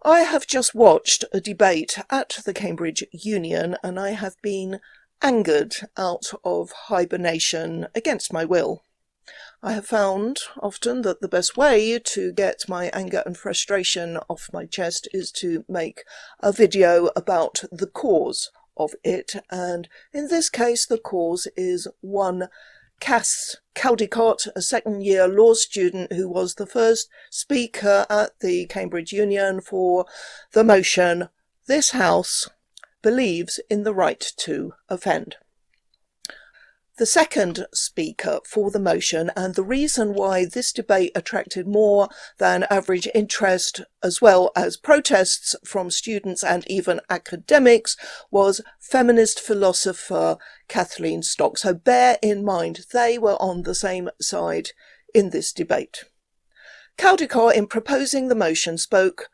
I have just watched a debate at the Cambridge Union and I have been angered out of hibernation against my will. I have found often that the best way to get my anger and frustration off my chest is to make a video about the cause of it, and in this case the cause is one Cass Caldicott, a second-year law student who was the first speaker at the Cambridge Union for the motion, "This House believes in the right to offend." The second speaker for the motion, and the reason why this debate attracted more than average interest as well as protests from students and even academics, was feminist philosopher Kathleen. So bear in mind, they were on the same side in this debate. Caldicott, in proposing the motion, spoke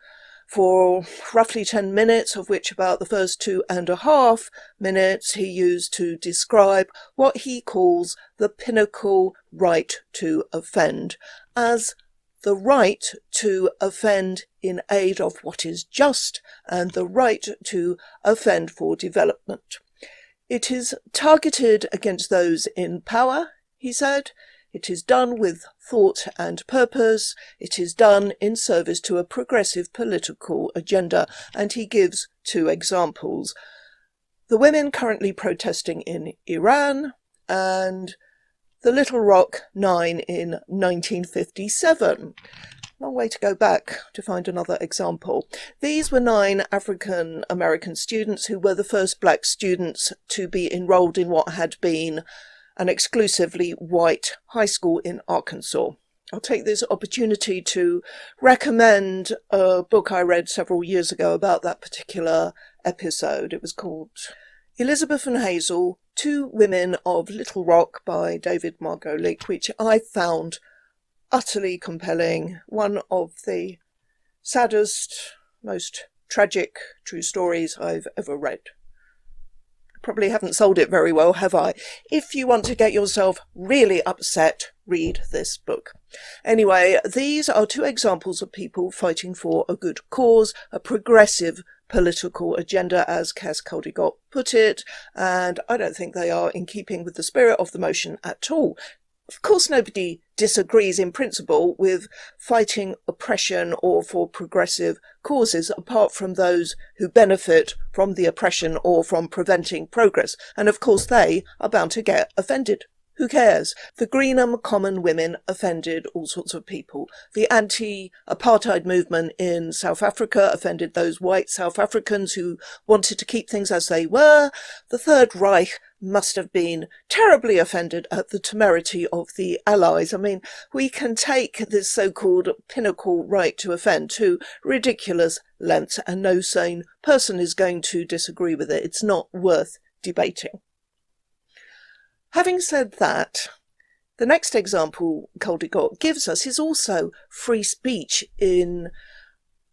for roughly 10 minutes, of which about the first 2.5 minutes he used to describe what he calls the pinnacle right to offend, as the right to offend in aid of what is just and the right to offend for development. It is targeted against those in power, he said. It is done with thought and purpose. It is done in service to a progressive political agenda. And he gives 2 examples. The women currently protesting in Iran and the Little Rock 9 in 1957. Long way to go back to find another example. These were 9 African American students who were the first black students to be enrolled in what had been an exclusively white high school in Arkansas. I'll take this opportunity to recommend a book I read several years ago about that particular episode. It was called Elizabeth and Hazel, 2 Women of Little Rock by David Margolick, which I found utterly compelling. One of the saddest, most tragic true stories I've ever read. Probably haven't sold it very well, have I? If you want to get yourself really upset, read this book. Anyway, these are 2 examples of people fighting for a good cause, a progressive political agenda, as Cass Caldicott put it, and I don't think they are in keeping with the spirit of the motion at all. Of course, nobody disagrees in principle with fighting oppression or for progressive causes, apart from those who benefit from the oppression or from preventing progress. And of course, they are bound to get offended. Who cares? The Greenham Common women offended all sorts of people. The anti-apartheid movement in South Africa offended those white South Africans who wanted to keep things as they were. The Third Reich must have been terribly offended at the temerity of the Allies. I mean, we can take this so-called pinnacle right to offend to ridiculous lengths, and no sane person is going to disagree with it. It's not worth debating. Having said that, the next example Caldicott gives us is also free speech in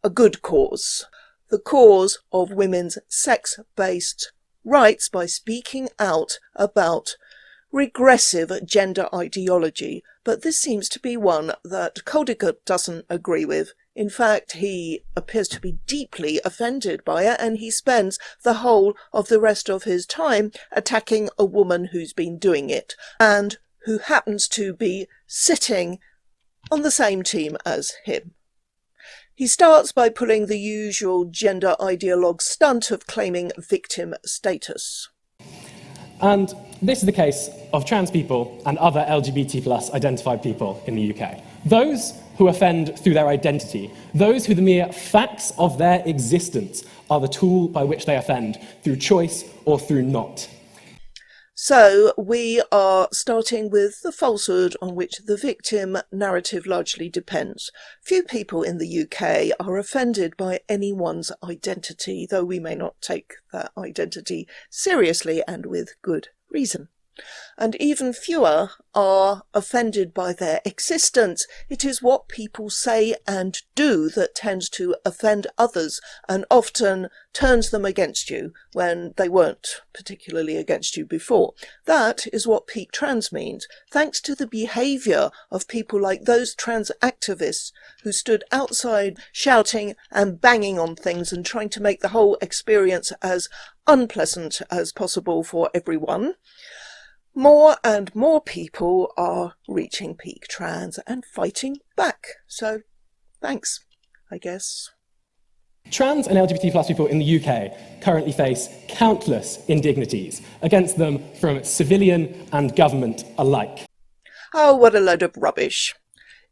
a good cause, the cause of women's sex-based rights by speaking out about regressive gender ideology. But this seems to be one that Caldicott doesn't agree with. In fact, he appears to be deeply offended by it, and he spends the whole of the rest of his time attacking a woman who's been doing it, and who happens to be sitting on the same team as him. He starts by pulling the usual gender ideologue stunt of claiming victim status. And this is the case of trans people and other LGBT plus identified people in the UK. Those who offend through their identity, those who the mere facts of their existence are the tool by which they offend, through choice or through not. So we are starting with the falsehood on which the victim narrative largely depends. Few people in the UK are offended by anyone's identity, though we may not take that identity seriously, and with good reason. And even fewer are offended by their existence. It is what people say and do that tends to offend others and often turns them against you when they weren't particularly against you before. That is what peak trans means, thanks to the behaviour of people like those trans activists who stood outside shouting and banging on things and trying to make the whole experience as unpleasant as possible for everyone. More and more people are reaching peak trans and fighting back. So, thanks, I guess. Trans and LGBT plus people in the UK currently face countless indignities against them from civilian and government alike. Oh, what a load of rubbish.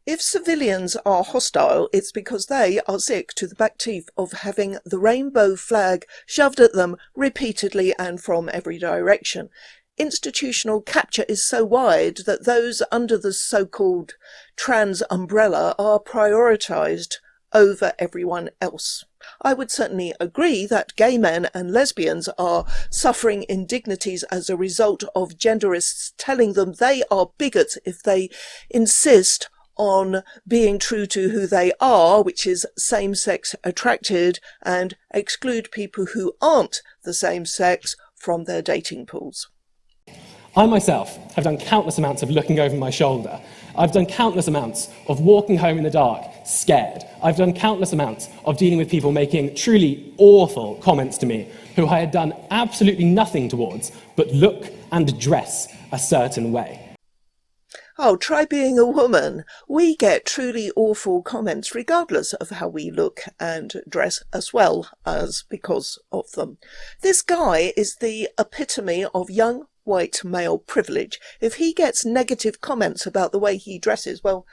If civilians are hostile, it's because they are sick to the back teeth of having the rainbow flag shoved at them repeatedly and from every direction. Institutional capture is so wide that those under the so-called trans umbrella are prioritised over everyone else. I would certainly agree that gay men and lesbians are suffering indignities as a result of genderists telling them they are bigots if they insist on being true to who they are, which is same-sex attracted, and exclude people who aren't the same sex from their dating pools. I myself have done countless amounts of looking over my shoulder. I've done countless amounts of walking home in the dark, scared. I've done countless amounts of dealing with people making truly awful comments to me who I had done absolutely nothing towards but look and dress a certain way. Oh, try being a woman. We get truly awful comments regardless of how we look and dress, as well as because of them. This guy is the epitome of young white male privilege. If he gets negative comments about the way he dresses, well,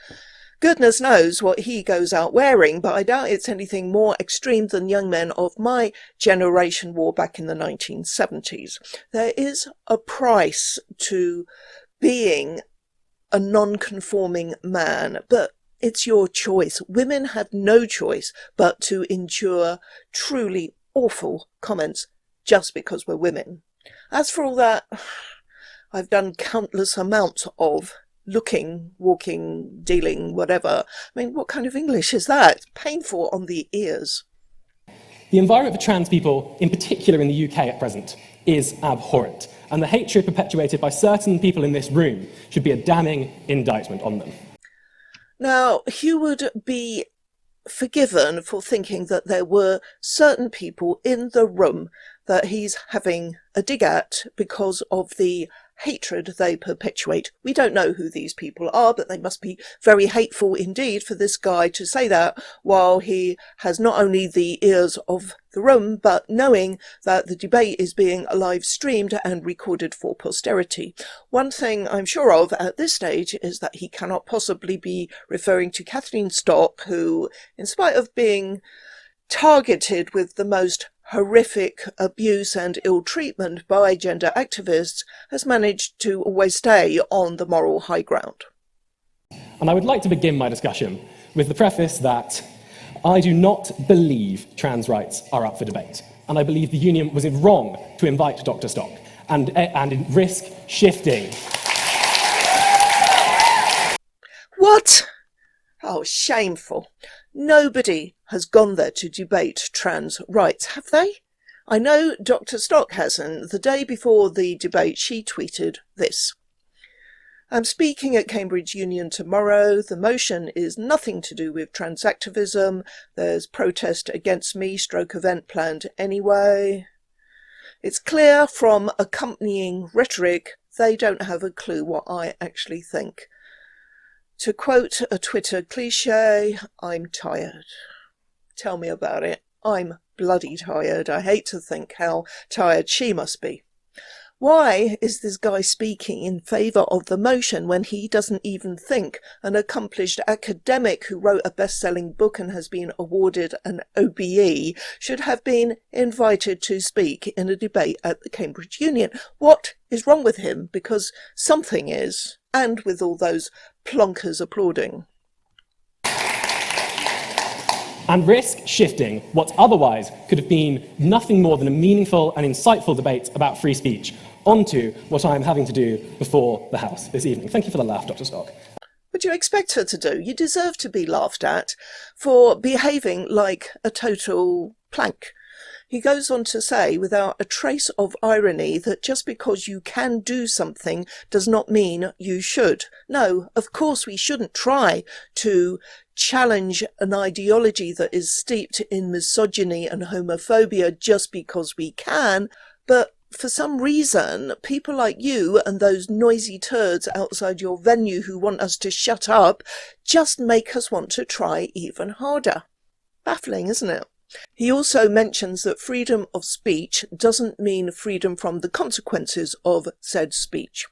goodness knows what he goes out wearing, but I doubt it's anything more extreme than young men of my generation wore back in the 1970s. There is a price to being a non-conforming man, but it's your choice. Women have no choice but to endure truly awful comments just because we're women. As for all that, I've done countless amounts of looking, walking, dealing, whatever. I mean, what kind of English is that? It's painful on the ears. The environment for trans people, in particular in the UK at present, is abhorrent, and the hatred perpetuated by certain people in this room should be a damning indictment on them. Now, Hugh would be forgiven for thinking that there were certain people in the room that he's having a dig at because of the hatred they perpetuate. We don't know who these people are, but they must be very hateful indeed for this guy to say that while he has not only the ears of the room, but knowing that the debate is being live streamed and recorded for posterity. One thing I'm sure of at this stage is that he cannot possibly be referring to Kathleen Stock, who, in spite of being targeted with the most horrific abuse and ill treatment by gender activists, has managed to always stay on the moral high ground. And I would like to begin my discussion with the preface that I do not believe trans rights are up for debate, and I believe the union was wrong to invite Dr. Stock and risk shifting. What? Oh, shameful. Nobody has gone there to debate trans rights, have they? I know Dr. Stock hasn't. The day before the debate, she tweeted this. I'm speaking at Cambridge Union tomorrow. The motion is nothing to do with trans activism. There's protest against me / event planned anyway. It's clear from accompanying rhetoric they don't have a clue what I actually think. To quote a Twitter cliche, I'm tired. Tell me about it. I'm bloody tired. I hate to think how tired she must be. Why is this guy speaking in favour of the motion when he doesn't even think an accomplished academic who wrote a best-selling book and has been awarded an OBE should have been invited to speak in a debate at the Cambridge Union? What is wrong with him? Because something is, and with all those plonkers applauding. And risk shifting what otherwise could have been nothing more than a meaningful and insightful debate about free speech onto what I'm having to do before the House this evening. Thank you for the laugh, Dr. Stock. What do you expect her to do? You deserve to be laughed at for behaving like a total plank. He goes on to say, without a trace of irony, that just because you can do something does not mean you should. No, of course we shouldn't try to challenge an ideology that is steeped in misogyny and homophobia just because we can, but for some reason, people like you and those noisy turds outside your venue who want us to shut up just make us want to try even harder. Baffling, isn't it? He also mentions that freedom of speech doesn't mean freedom from the consequences of said speech.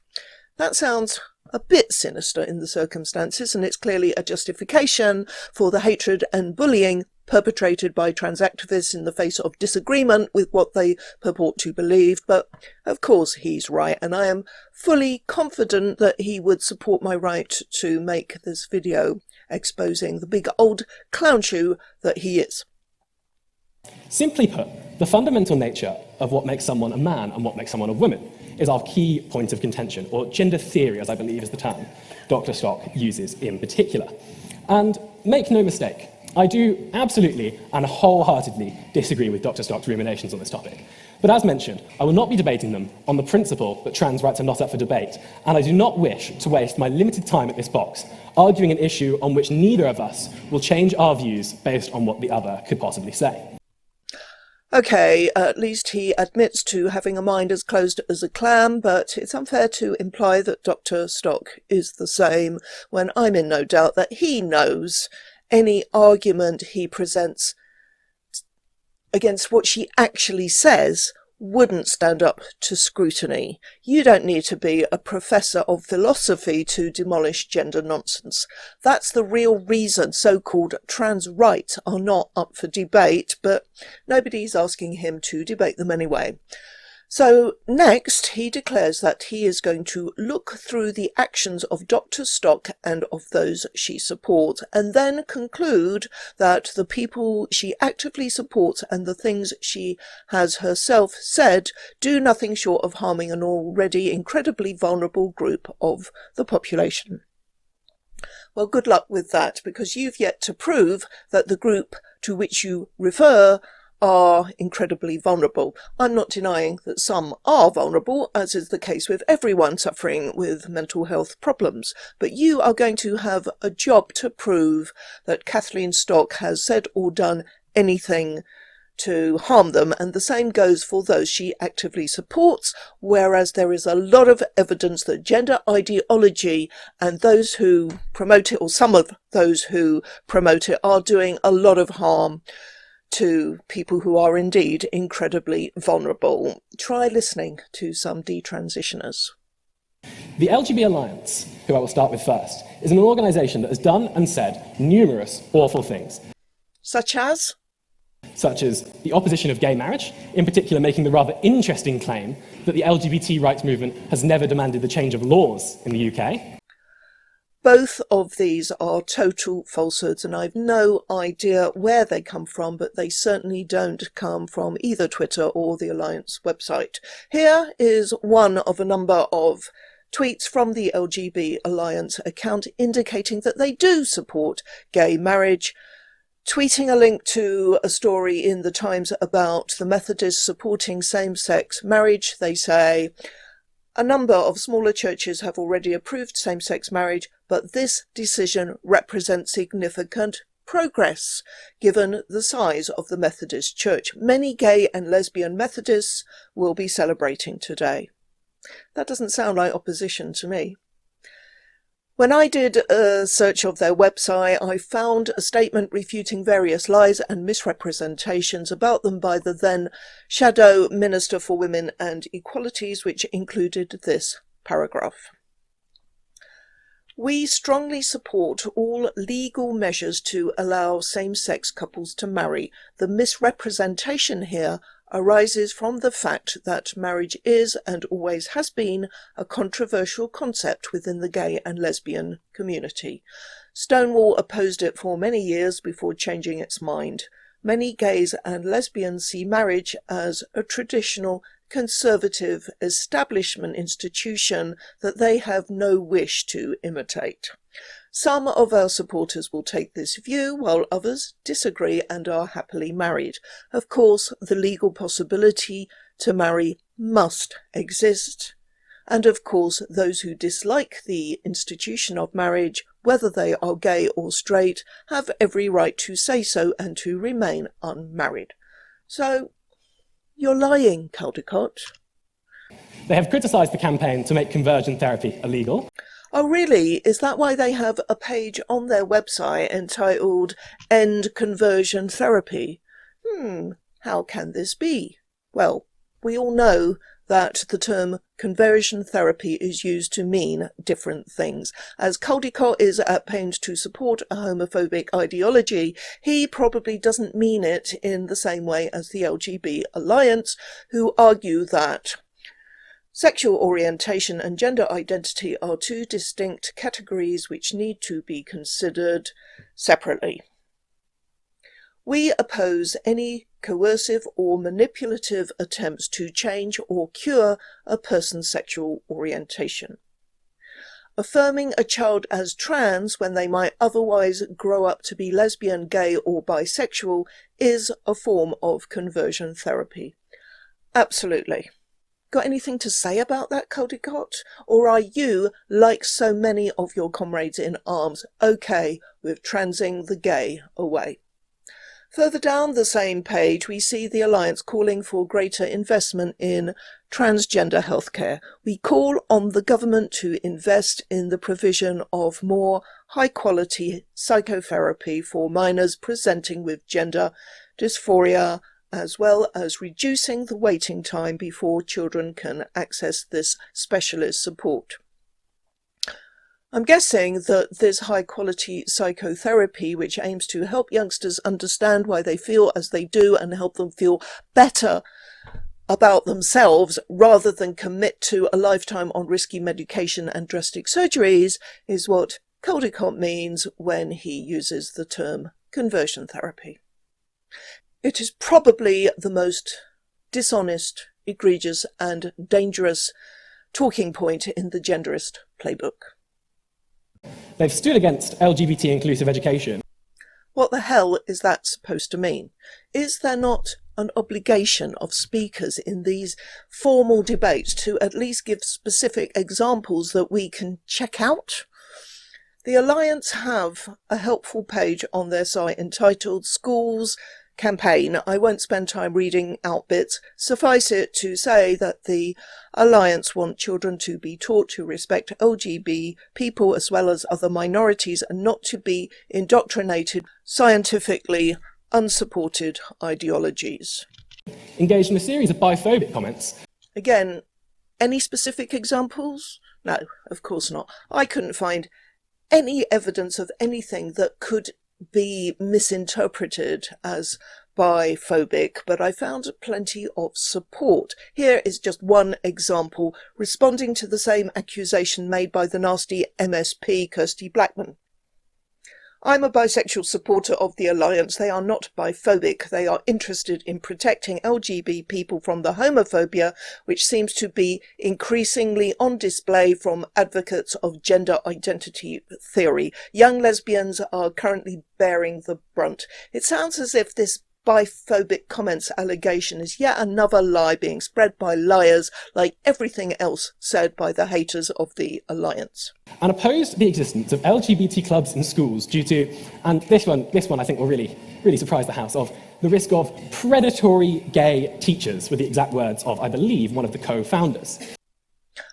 That sounds a bit sinister in the circumstances, and it's clearly a justification for the hatred and bullying perpetrated by trans activists in the face of disagreement with what they purport to believe. But of course he's right, and I am fully confident that he would support my right to make this video exposing the big old clown shoe that he is. Simply put, the fundamental nature of what makes someone a man and what makes someone a woman is our key point of contention, or gender theory, as I believe is the term Dr. Stock uses in particular. And make no mistake, I do absolutely and wholeheartedly disagree with Dr. Stock's ruminations on this topic. But as mentioned, I will not be debating them on the principle that trans rights are not up for debate, and I do not wish to waste my limited time at this box arguing an issue on which neither of us will change our views based on what the other could possibly say. Okay, at least he admits to having a mind as closed as a clam, but it's unfair to imply that Dr. Stock is the same when I'm in no doubt that he knows any argument he presents against what she actually says wouldn't stand up to scrutiny. You don't need to be a professor of philosophy to demolish gender nonsense. That's the real reason so-called trans rights are not up for debate, but nobody's asking him to debate them anyway. So next, he declares that he is going to look through the actions of Dr. Stock and of those she supports, and then conclude that the people she actively supports and the things she has herself said do nothing short of harming an already incredibly vulnerable group of the population. Well, good luck with that, because you've yet to prove that the group to which you refer are incredibly vulnerable. I'm not denying that some are vulnerable, as is the case with everyone suffering with mental health problems, but you are going to have a job to prove that Kathleen Stock has said or done anything to harm them, and the same goes for those she actively supports, whereas there is a lot of evidence that gender ideology and those who promote it, or some of those who promote it, are doing a lot of harm to people who are indeed incredibly vulnerable. Try listening to some detransitioners. The LGB Alliance, who I will start with first, is an organisation that has done and said numerous awful things. Such as The opposition of gay marriage, in particular making the rather interesting claim that the LGBT rights movement has never demanded the change of laws in the UK. Both of these are total falsehoods, and I've no idea where they come from, but they certainly don't come from either Twitter or the Alliance website. Here is one of a number of tweets from the LGB Alliance account indicating that they do support gay marriage. Tweeting a link to a story in the Times about the Methodists supporting same-sex marriage, they say, a number of smaller churches have already approved same-sex marriage, but this decision represents significant progress, given the size of the Methodist Church. Many gay and lesbian Methodists will be celebrating today. That doesn't sound like opposition to me. When I did a search of their website, I found a statement refuting various lies and misrepresentations about them by the then Shadow Minister for Women and Equalities, which included this paragraph. We strongly support all legal measures to allow same-sex couples to marry. The misrepresentation here arises from the fact that marriage is and always has been a controversial concept within the gay and lesbian community. Stonewall opposed it for many years before changing its mind. Many gays and lesbians see marriage as a traditional conservative establishment institution that they have no wish to imitate. Some of our supporters will take this view, while others disagree and are happily married. Of course, the legal possibility to marry must exist. And of course, those who dislike the institution of marriage, whether they are gay or straight, have every right to say so and to remain unmarried. So, you're lying, Caldecott. They have criticised the campaign to make conversion therapy illegal. Oh really? Is that why they have a page on their website entitled End Conversion Therapy? How can this be? Well, we all know that the term conversion therapy is used to mean different things. As Caldecott is at pains to support a homophobic ideology, he probably doesn't mean it in the same way as the LGB Alliance, who argue that sexual orientation and gender identity are two distinct categories which need to be considered separately. We oppose any coercive or manipulative attempts to change or cure a person's sexual orientation. Affirming a child as trans when they might otherwise grow up to be lesbian, gay or bisexual is a form of conversion therapy. Absolutely. Got anything to say about that, Caldecott? Or are you, like so many of your comrades in arms, okay with transing the gay away? Further down the same page, we see the Alliance calling for greater investment in transgender healthcare. We call on the government to invest in the provision of more high-quality psychotherapy for minors presenting with gender dysphoria, as well as reducing the waiting time before children can access this specialist support. I'm guessing that this high-quality psychotherapy, which aims to help youngsters understand why they feel as they do and help them feel better about themselves rather than commit to a lifetime on risky medication and drastic surgeries, is what Caldecott means when he uses the term conversion therapy. It is probably the most dishonest, egregious and dangerous talking point in the genderist playbook. They've stood against LGBT inclusive education. What the hell is that supposed to mean? Is there not an obligation of speakers in these formal debates to at least give specific examples that we can check out? The Alliance have a helpful page on their site entitled Schools Campaign. I won't spend time reading out bits. Suffice it to say that the Alliance want children to be taught to respect LGB people as well as other minorities and not to be indoctrinated scientifically unsupported ideologies. Engaged in a series of biphobic comments. Again, any specific examples? No, of course not. I couldn't find any evidence of anything that could be misinterpreted as biphobic, but I found plenty of support. Here is just one example, responding to the same accusation made by the nasty MSP Kirsty Blackman. I'm a bisexual supporter of the Alliance. They are not biphobic. They are interested in protecting LGB people from the homophobia, which seems to be increasingly on display from advocates of gender identity theory. Young lesbians are currently bearing the brunt. It sounds as if this biphobic comments allegation is yet another lie being spread by liars like everything else said by the haters of the Alliance. And opposed the existence of LGBT clubs in schools due to, and this one I think will really surprise the House, of the risk of predatory gay teachers, were the exact words of, I believe, one of the co-founders.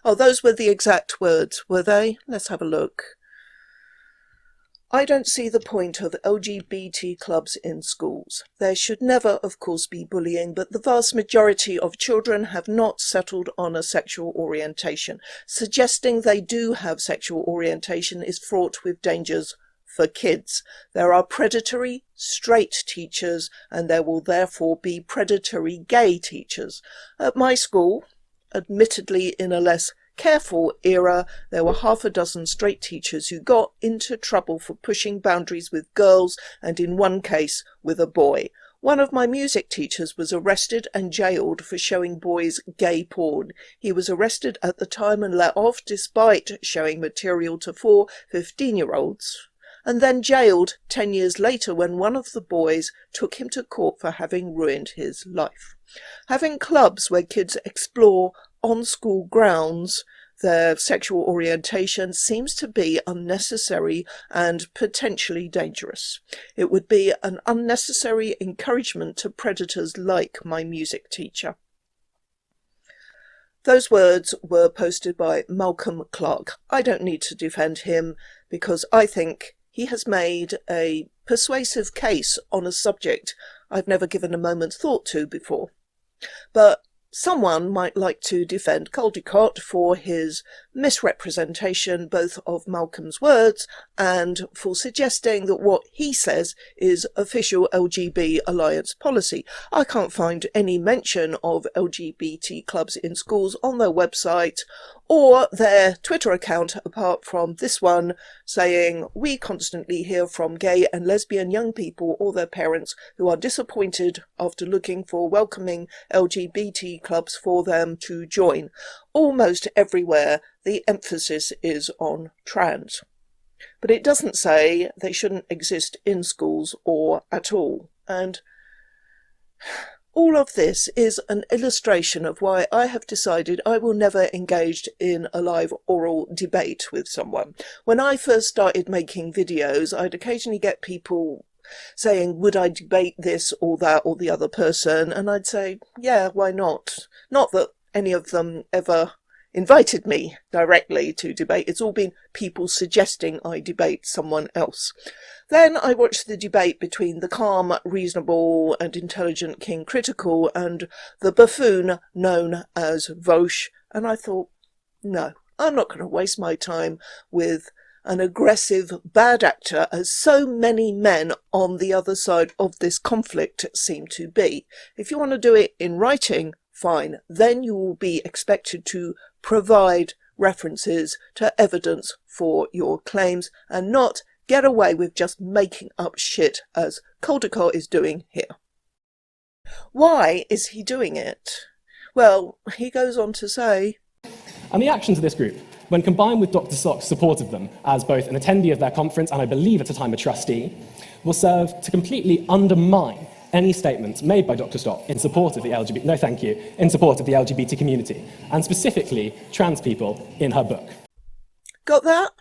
Oh, those were the exact words, were they? Let's have a look. I don't see the point of LGBT clubs in schools. There should never, of course, be bullying, but the vast majority of children have not settled on a sexual orientation. Suggesting they do have sexual orientation is fraught with dangers for kids. There are predatory straight teachers, and there will therefore be predatory gay teachers. At my school, admittedly in a less careful era, there were half a dozen straight teachers who got into trouble for pushing boundaries with girls and in one case with a boy. One of my music teachers was arrested and jailed for showing boys gay porn. He was arrested at the time and let off despite showing material to 4 15-year-olds, and then jailed 10 years later when one of the boys took him to court for having ruined his life. Having clubs where kids explore on school grounds their sexual orientation seems to be unnecessary and potentially dangerous. It would be an unnecessary encouragement to predators like my music teacher. Those words were posted by Malcolm Clark. I don't need to defend him because I think he has made a persuasive case on a subject I've never given a moment's thought to before. But someone might like to defend Caldecott for his misrepresentation both of Malcolm's words and for suggesting that what he says is official LGB Alliance policy. I can't find any mention of LGBT clubs in schools on their website or their Twitter account apart from this one saying, "We constantly hear from gay and lesbian young people or their parents who are disappointed after looking for welcoming LGBT clubs for them to join. Almost everywhere the emphasis is on trans." But it doesn't say they shouldn't exist in schools or at all. And all of this is an illustration of why I have decided I will never engage in a live oral debate with someone. When I first started making videos, I'd occasionally get people saying, would I debate this or that or the other person? And I'd say, yeah, why not? Not that any of them ever invited me directly to debate. It's all been people suggesting I debate someone else. Then I watched the debate between the calm, reasonable and intelligent King Critical and the buffoon known as Vosh, and I thought, no, I'm not going to waste my time with an aggressive bad actor as so many men on the other side of this conflict seem to be. If you want to do it in writing, fine. Then you will be expected to provide references to evidence for your claims and not get away with just making up shit as Caldecott is doing here. Why is he doing it? Well, he goes on to say, and the actions of this group, when combined with Dr. Stock's support of them as both an attendee of their conference and I believe at the time a trustee, will serve to completely undermine any statements made by Dr. Stock in support of the in support of the LGBT community, and specifically trans people in her book. Got that?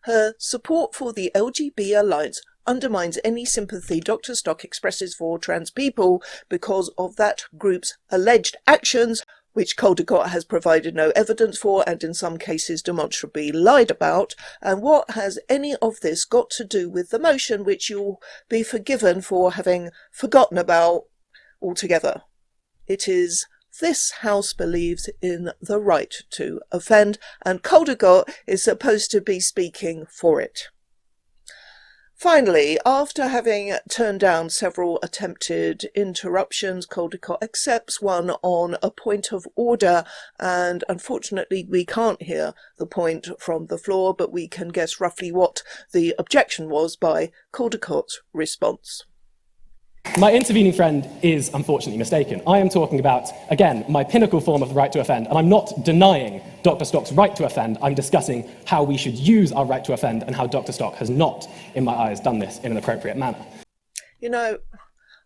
Her support for the LGB Alliance undermines any sympathy Dr. Stock expresses for trans people because of that group's alleged actions, which Caldecott has provided no evidence for and in some cases demonstrably lied about. And what has any of this got to do with the motion which you'll be forgiven for having forgotten about altogether? It is this House believes in the right to offend, and Caldecott is supposed to be speaking for it. Finally, after having turned down several attempted interruptions, Caldecott accepts one on a point of order, and unfortunately we can't hear the point from the floor, but we can guess roughly what the objection was by Caldecott's response. My intervening friend is unfortunately mistaken. I am talking about, again, my pinnacle form of the right to offend, and I'm not denying Dr. Stock's right to offend. I'm discussing how we should use our right to offend and how Dr. Stock has not, in my eyes, done this in an appropriate manner. You know,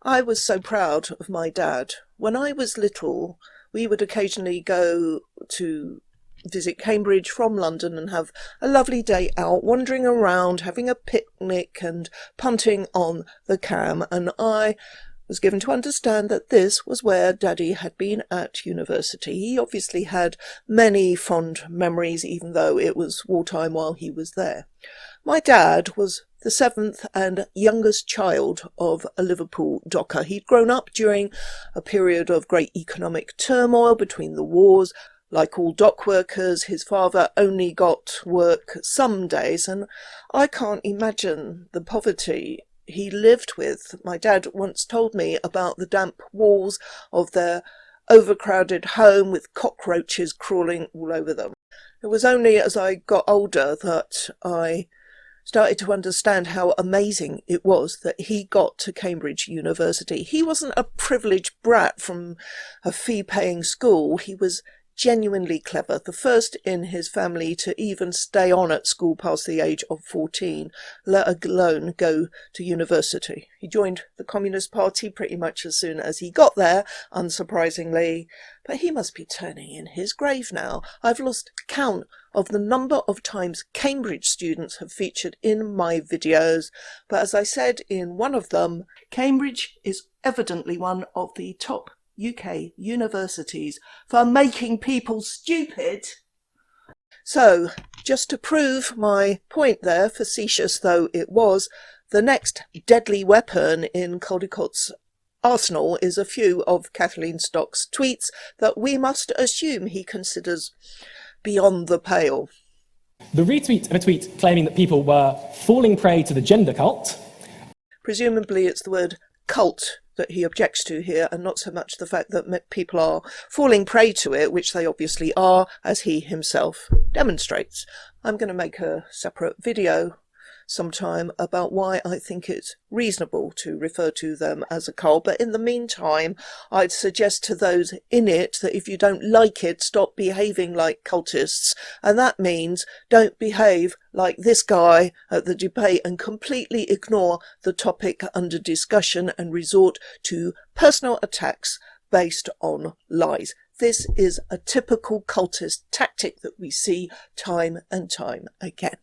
I was so proud of my dad. When I was little, we would occasionally go to visit Cambridge from London and have a lovely day out, wandering around, having a picnic and punting on the Cam, and I was given to understand that this was where Daddy had been at university. He obviously had many fond memories, even though it was wartime while he was there. My dad was the 7th and youngest child of a Liverpool docker. He'd grown up during a period of great economic turmoil between the wars. Like all dock workers, his father only got work some days, and I can't imagine the poverty he lived with. My dad once told me about the damp walls of their overcrowded home with cockroaches crawling all over them. It was only as I got older that I started to understand how amazing it was that he got to Cambridge University. He wasn't a privileged brat from a fee-paying school. He was genuinely clever, the first in his family to even stay on at school past the age of 14, let alone go to university. He joined the Communist Party pretty much as soon as he got there, unsurprisingly, but he must be turning in his grave now. I've lost count of the number of times Cambridge students have featured in my videos, but as I said in one of them, Cambridge is evidently one of the top UK universities for making people stupid. So, just to prove my point there, facetious though it was, the next deadly weapon in Caldicott's arsenal is a few of Kathleen Stock's tweets that we must assume he considers beyond the pale. The retweet of a tweet claiming that people were falling prey to the gender cult. Presumably it's the word cult that he objects to here, and not so much the fact that people are falling prey to it, which they obviously are, as he himself demonstrates. I'm going to make a separate video sometime about why I think it's reasonable to refer to them as a cult, but in the meantime I'd suggest to those in it that if you don't like it, stop behaving like cultists, and that means don't behave like this guy at the debate and completely ignore the topic under discussion and resort to personal attacks based on lies. This is a typical cultist tactic that we see time and time again.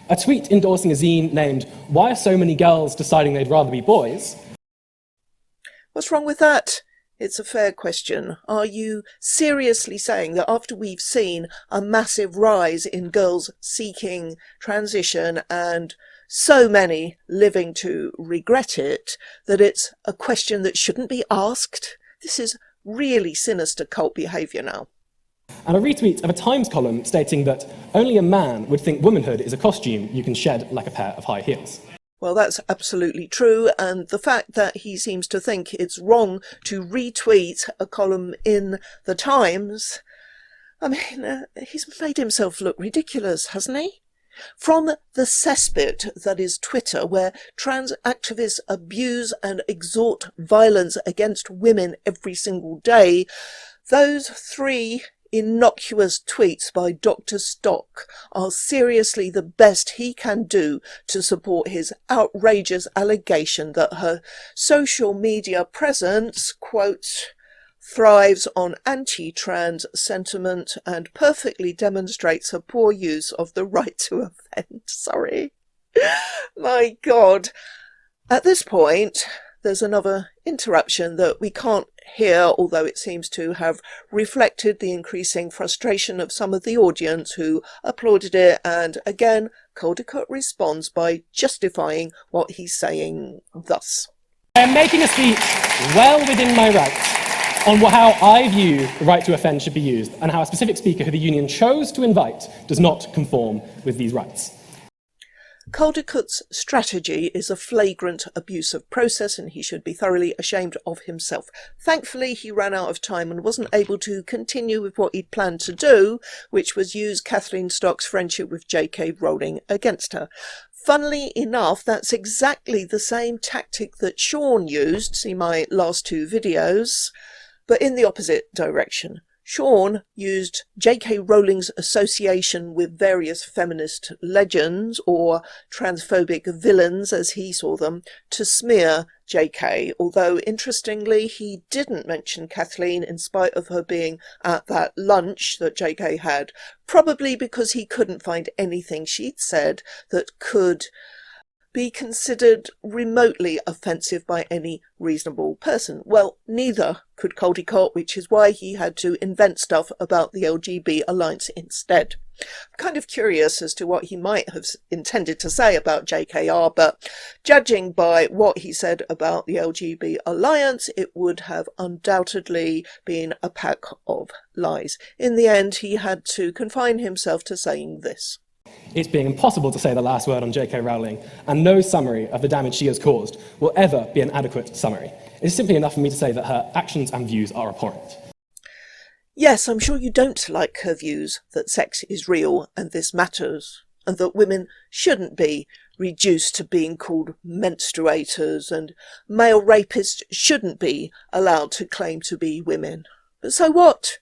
A tweet endorsing a zine named "Why are so many girls deciding they'd rather be boys?" What's wrong with that? It's a fair question. Are you seriously saying that after we've seen a massive rise in girls seeking transition and so many living to regret it, that it's a question that shouldn't be asked? This is really sinister cult behaviour now. And a retweet of a Times column stating that only a man would think womanhood is a costume you can shed like a pair of high heels. Well, that's absolutely true, and the fact that he seems to think it's wrong to retweet a column in the Times, I mean, he's made himself look ridiculous, hasn't he? From the cesspit that is Twitter, where trans activists abuse and exhort violence against women every single day, those three innocuous tweets by Dr. Stock are seriously the best he can do to support his outrageous allegation that her social media presence, quote, thrives on anti-trans sentiment and perfectly demonstrates her poor use of the right to offend. Sorry. My God. At this point, there's another interruption that we can't hear, although it seems to have reflected the increasing frustration of some of the audience who applauded it, and again Caldicott responds by justifying what he's saying thus. I am making a speech well within my rights on how I view the right to offend should be used, and how a specific speaker who the union chose to invite does not conform with these rights. Caldicott's strategy is a flagrant abuse of process, and he should be thoroughly ashamed of himself. Thankfully, he ran out of time and wasn't able to continue with what he'd planned to do, which was use Kathleen Stock's friendship with J.K. Rowling against her. Funnily enough, that's exactly the same tactic that Sean used, see my last two videos, but in the opposite direction. Sean used J.K. Rowling's association with various feminist legends, or transphobic villains as he saw them, to smear J.K., although interestingly he didn't mention Kathleen in spite of her being at that lunch that J.K. had, probably because he couldn't find anything she'd said that could be considered remotely offensive by any reasonable person. Well, neither could Caldicott, which is why he had to invent stuff about the LGB Alliance instead. I'm kind of curious as to what he might have intended to say about JKR, but judging by what he said about the LGB Alliance, it would have undoubtedly been a pack of lies. In the end, he had to confine himself to saying this. It's being impossible to say the last word on J.K. Rowling, and no summary of the damage she has caused will ever be an adequate summary. It's simply enough for me to say that her actions and views are abhorrent. Yes, I'm sure you don't like her views that sex is real and this matters. and that women shouldn't be reduced to being called menstruators, and male rapists shouldn't be allowed to claim to be women. But so what?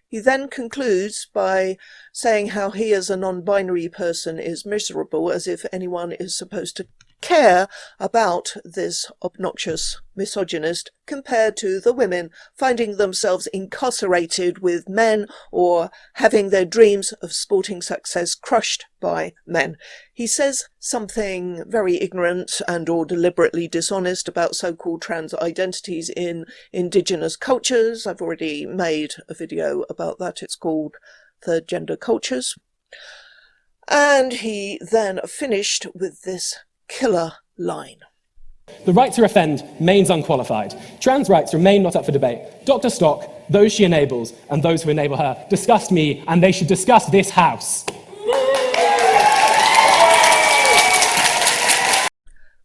He then concludes by saying how he as a non-binary person is miserable, as if anyone is supposed to care about this obnoxious misogynist compared to the women finding themselves incarcerated with men or having their dreams of sporting success crushed by men. He says something very ignorant and or deliberately dishonest about so-called trans identities in indigenous cultures. I've already made a video about that. It's called Third Gender Cultures. And he then finished with this killer line. The right to offend remains unqualified. Trans rights remain not up for debate. Dr. Stock, those she enables, and those who enable her disgust me, and they should disgust this House.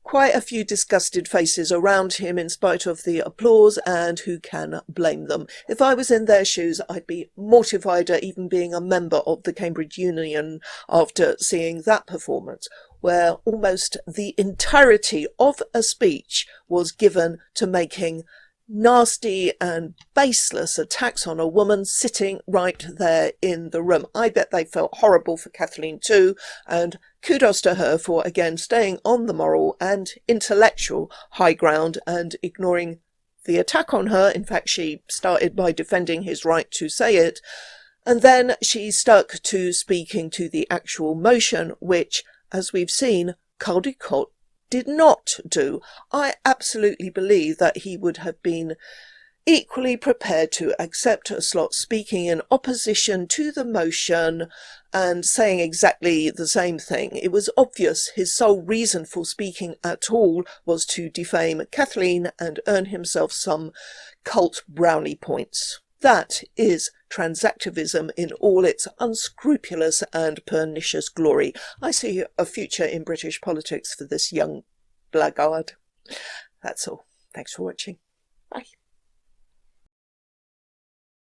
Quite a few disgusted faces around him in spite of the applause, and who can blame them? If I was in their shoes, I'd be mortified at even being a member of the Cambridge Union after seeing that performance, where almost the entirety of a speech was given to making nasty and baseless attacks on a woman sitting right there in the room. I bet they felt horrible for Kathleen too, and kudos to her for again staying on the moral and intellectual high ground and ignoring the attack on her. In fact, she started by defending his right to say it, and then she stuck to speaking to the actual motion, which, as we've seen, Caldecott did not do. I absolutely believe that he would have been equally prepared to accept a slot speaking in opposition to the motion and saying exactly the same thing. It was obvious his sole reason for speaking at all was to defame Kathleen and earn himself some cult brownie points. That is transactivism in all its unscrupulous and pernicious glory. I see a future in British politics for this young blackguard. That's all. Thanks for watching. Bye.